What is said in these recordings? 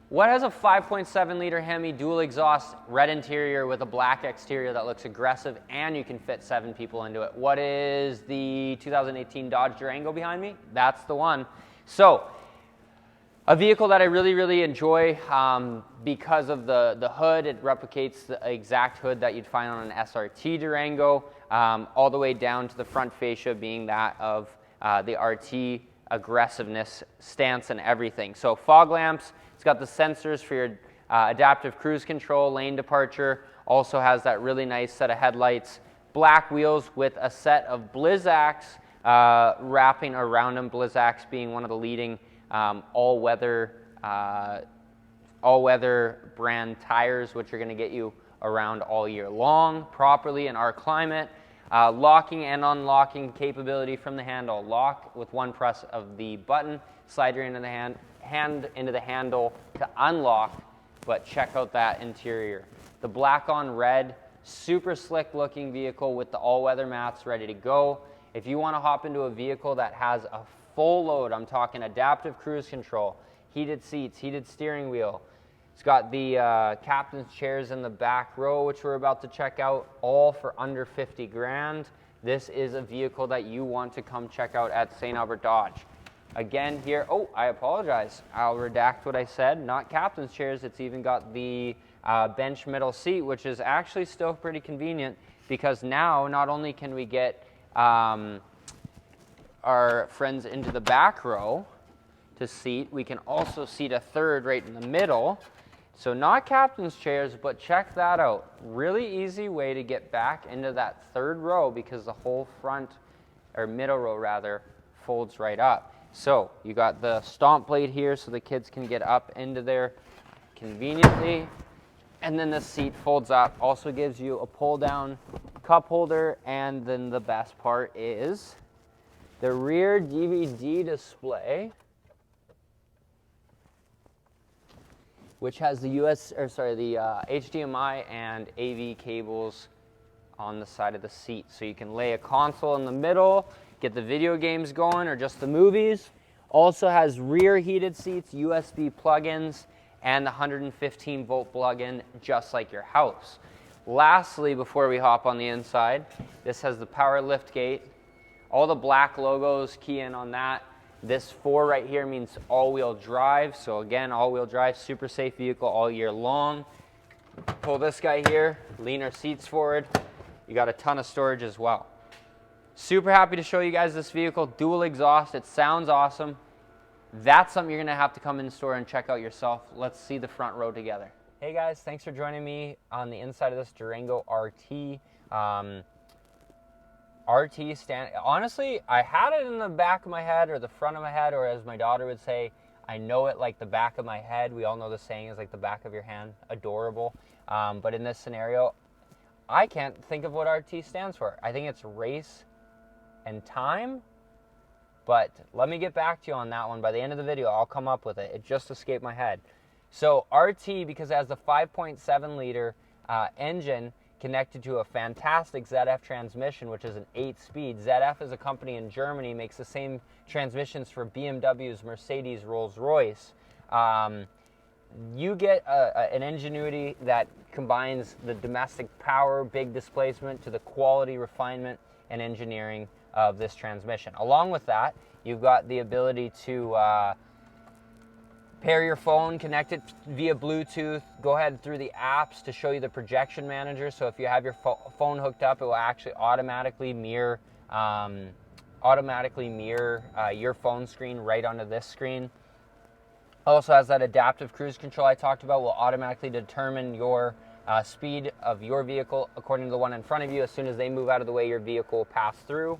What has a 5.7 liter Hemi dual exhaust, red interior with a black exterior that looks aggressive, and you can fit 7 people into it? What is the 2018 Dodge Durango behind me? That's the one. So, a vehicle that I really enjoy because of the hood. It replicates the exact hood that you'd find on an SRT Durango, all the way down to the front fascia being that of the RT aggressiveness, stance, and everything. So fog lamps. It's got the sensors for your adaptive cruise control, lane departure. Also has that really nice set of headlights. Black wheels with a set of Blizzaks wrapping around them. Blizzaks being one of the leading all-weather brand tires, which are going to get you around all year long properly in our climate. Locking and unlocking capability from the handle. Lock with one press of the button. Slide your hand into the handle to unlock, but check out that interior. The black on red, super slick looking vehicle with the all-weather mats ready to go. If you want to hop into a vehicle that has a full load, I'm talking adaptive cruise control, heated seats, heated steering wheel. It's got the captain's chairs in the back row, which we're about to check out, all for under 50 grand. This is a vehicle that you want to come check out at St.Albert Dodge. Again here, oh, I apologize. I'll redact what I said. Not captain's chairs. It's even got the bench middle seat, which is actually still pretty convenient because now not only can we get our friends into the back row to seat, we can also seat a third right in the middle. So not captain's chairs, but check that out. Really easy way to get back into that third row because the whole front, or middle row rather, folds right up. So you got the stomp plate here so the kids can get up into there conveniently. And then the seat folds up, also gives you a pull down cup holder. And then the best part is the rear DVD display, which has the HDMI and AV cables on the side of the seat. So you can lay a console in the middle, get the video games going or just the movies. Also has rear heated seats, USB plug-ins, and the 115 volt plug-in just like your house. Lastly, before we hop on the inside, this has the power lift gate. All the black logos, key in on that. This 4 right here means all-wheel drive. So again, all-wheel drive, super safe vehicle all year long. Pull this guy here, lean our seats forward. You got a ton of storage as well. Super happy to show you guys this vehicle, dual exhaust. It sounds awesome. That's something you're gonna have to come in store and check out yourself. Let's see the front row together. Hey guys, thanks for joining me on the inside of this Durango RT. Honestly, I had it in the back of my head or the front of my head, or as my daughter would say, I know it like the back of my head. We all know the saying is like the back of your hand. Adorable. But in this scenario, I can't think of what RT stands for. I think it's race and time, but let me get back to you on that one. By the end of the video, I'll come up with it. It just escaped my head. So RT, because it has the 5.7 liter engine connected to a fantastic ZF transmission, which is an 8-speed. ZF is a company in Germany, makes the same transmissions for BMWs, Mercedes, Rolls-Royce. You get an ingenuity that combines the domestic power, big displacement, to the quality, refinement, and engineering of this transmission. Along with that, you've got the ability to pair your phone, connect it via Bluetooth, go ahead through the apps to show you the projection manager. So if you have your phone hooked up, it will actually automatically mirror your phone screen right onto this screen. Also has that adaptive cruise control I talked about, will automatically determine your speed of your vehicle according to the one in front of you. As soon as they move out of the way, your vehicle will pass through.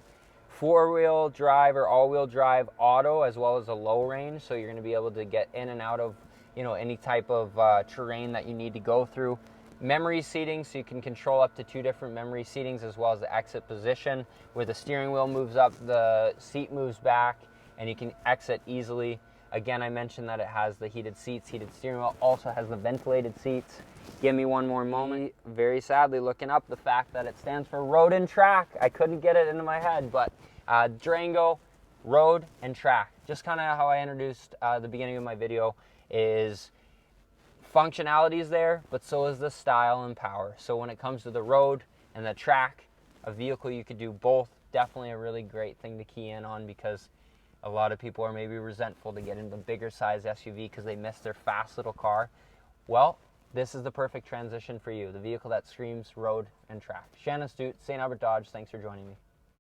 4-wheel drive or all-wheel drive auto, as well as a low range, so you're going to be able to get in and out of any type of terrain that you need to go through. Memory seating, so you can control up to 2 different memory seatings, as well as the exit position, where the steering wheel moves up, the seat moves back, and you can exit easily. Again, I mentioned that it has the heated seats, heated steering wheel, also has the ventilated seats. Give me one more moment. Very sadly, looking up the fact that it stands for road and track. I couldn't get it into my head, but Durango, road and track. Just kind of how I introduced the beginning of my video is functionality is there, but so is the style and power. So when it comes to the road and the track, a vehicle you could do both. Definitely a really great thing to key in on, because a lot of people are maybe resentful to get into a bigger size SUV because they miss their fast little car. Well, this is the perfect transition for you, the vehicle that screams road and track. Shannon Stute, St. Albert Dodge, thanks for joining me.